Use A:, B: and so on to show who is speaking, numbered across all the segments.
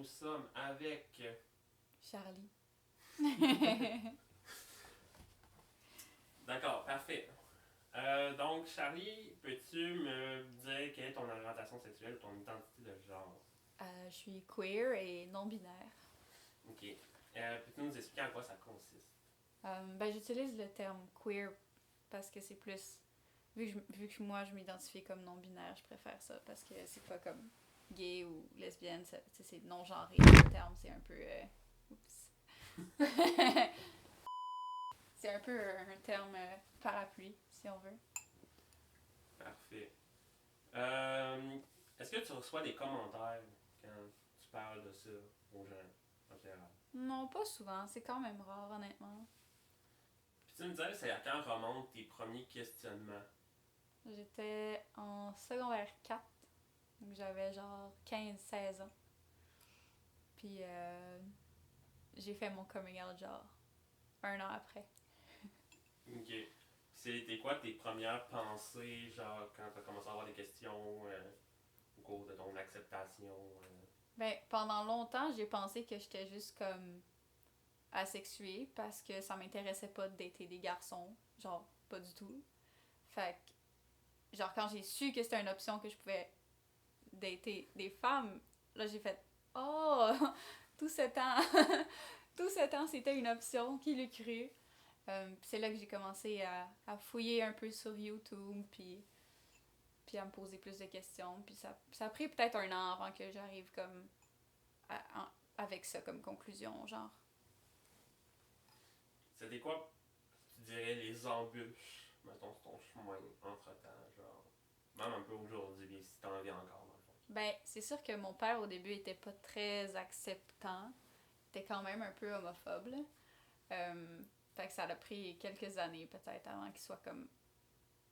A: nous sommes avec...
B: Charlie.
A: D'accord, parfait. Donc, Charlie, peux-tu me dire quelle est ton orientation sexuelle ou ton identité de genre?
B: Je suis queer et non-binaire.
A: Ok. Peux-tu nous expliquer en quoi ça consiste?
B: J'utilise le terme queer parce que c'est plus... Vu que moi, je m'identifie comme non-binaire, je préfère ça parce que c'est pas comme gay ou lesbienne, c'est non-genré. Le terme, c'est un peu... Oups. C'est un peu un terme parapluie, si on veut.
A: Parfait. Est-ce que tu reçois des commentaires quand tu parles de ça aux gens en général?
B: Non, pas souvent. C'est quand même rare, honnêtement.
A: Puis tu me disais, c'est à quand remontent tes premiers questionnements?
B: J'étais en secondaire 4, donc j'avais genre 15-16 ans. Puis j'ai fait mon coming out genre un an après.
A: Ok. C'était quoi tes premières pensées, genre quand tu as commencé à avoir des questions au cours de ton acceptation?
B: Pendant longtemps, j'ai pensé que j'étais juste comme asexuée parce que ça m'intéressait pas de dater des garçons. Genre, pas du tout. Fait que, genre, quand j'ai su que c'était une option que je pouvais dater des femmes, là, j'ai fait oh, tout ce temps, tout ce temps, c'était une option. Qui l'eût cru? Puis c'est là que j'ai commencé à fouiller un peu sur YouTube, puis à me poser plus de questions. Puis ça a pris peut-être un an avant que j'arrive comme avec ça comme conclusion, genre.
A: C'était quoi, tu dirais, les embûches, mettons, sur ton chemin entre-temps, genre, même un peu aujourd'hui, si t'en viens encore, dans le fond?
B: C'est sûr que mon père au début était pas très acceptant. Il était quand même un peu homophobe, là. Fait que ça a pris quelques années peut-être avant qu'il soit comme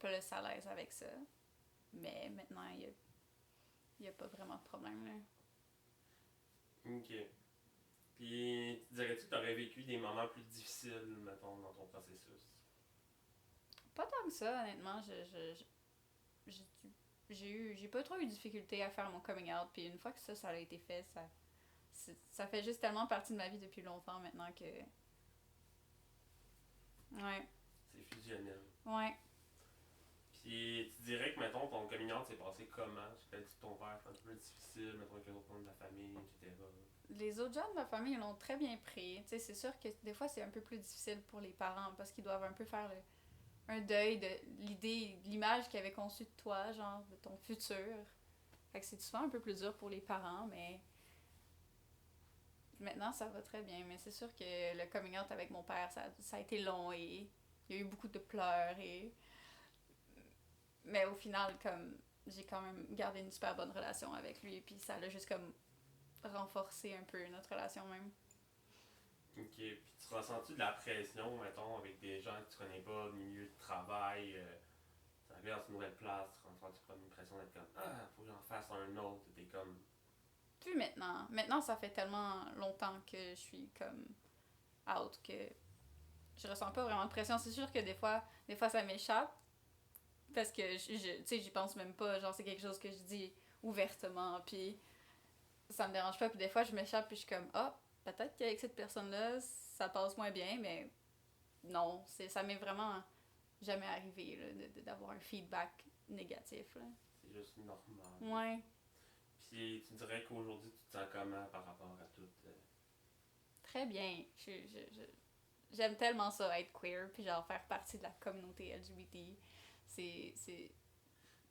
B: plus à l'aise avec ça. Mais maintenant, il y a pas vraiment de problème, là.
A: Ok. Puis, dirais-tu que t'aurais vécu des moments plus difficiles, mettons, dans ton processus?
B: Pas tant que ça, honnêtement. J'ai pas trop eu de difficulté à faire mon coming out. Puis une fois que ça a été fait, ça fait juste tellement partie de ma vie depuis longtemps maintenant que. Ouais.
A: C'est fusionnel.
B: Ouais.
A: Puis, tu dirais que, mettons, ton coming out s'est passé comment? Tu t'as dit que ton père c'était un peu difficile, mettons, avec les autres membres de la famille, etc.
B: Les autres gens de ma famille l'ont très bien pris. Tu sais, c'est sûr que des fois, c'est un peu plus difficile pour les parents parce qu'ils doivent un peu faire un deuil de l'idée, de l'image qu'ils avaient conçue de toi, genre de ton futur. Fait que c'est souvent un peu plus dur pour les parents, mais maintenant, ça va très bien. Mais c'est sûr que le coming out avec mon père, ça a été long et il y a eu beaucoup de pleurs. Mais au final, comme j'ai quand même gardé une super bonne relation avec lui, puis ça l'a juste comme renforcé un peu notre relation même.
A: Ok. Puis, tu ressens-tu de la pression, mettons, avec des gens que tu connais pas, du milieu de travail? Tu arrives dans une nouvelle place, tu prends une pression d'être comme ah, faut que j'en fasse un autre. T'es comme.
B: Puis maintenant. Maintenant, ça fait tellement longtemps que je suis comme out que je ressens pas vraiment de pression. C'est sûr que des fois ça m'échappe parce que tu sais, j'y pense même pas. Genre, c'est quelque chose que je dis ouvertement, puis ça me dérange pas. Puis des fois, je m'échappe, puis je suis comme, ah, peut-être qu'avec cette personne-là, ça passe moins bien, mais non, ça m'est vraiment jamais arrivé là, d'avoir un feedback négatif. Là.
A: C'est juste normal.
B: Ouais,
A: Puis, tu dirais qu'aujourd'hui, tu te sens comment par rapport à tout?
B: très bien. J'aime tellement ça, être queer, puis genre faire partie de la communauté LGBT. C'est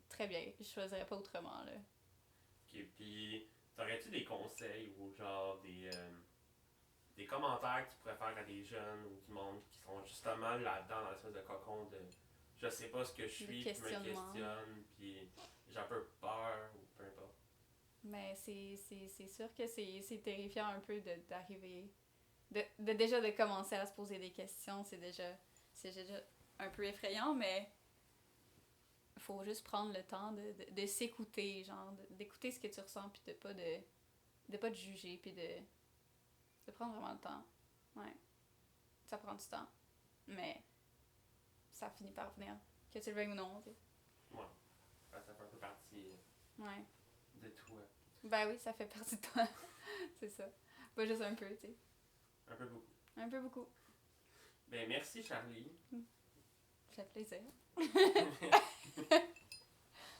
B: très bien. Je choisirais pas autrement, là.
A: Ok. Puis, t'aurais-tu des conseils ou genre des commentaires que tu pourrais faire à des jeunes ou du monde qui sont justement là-dedans, dans l'espèce de cocon de je sais pas ce que je suis, puis me questionne, puis j'ai un peu peur ou peu importe?
B: Mais c'est sûr que c'est terrifiant un peu d'arriver. Déjà de commencer à se poser des questions, c'est déjà un peu effrayant, mais faut juste prendre le temps de s'écouter, genre, d'écouter ce que tu ressens, puis de pas te juger, puis de prendre vraiment le temps. Ouais, ça prend du temps, mais ça finit par venir, que tu le veuilles ou non, tu sais.
A: Ouais. Ça fait un peu partie
B: Ouais.
A: de toi.
B: Ben oui, ça fait partie de toi. C'est ça. Pas juste un peu, tu sais.
A: Un peu beaucoup.
B: Un peu beaucoup.
A: Ben merci Charlie.
B: Ça fait plaisir.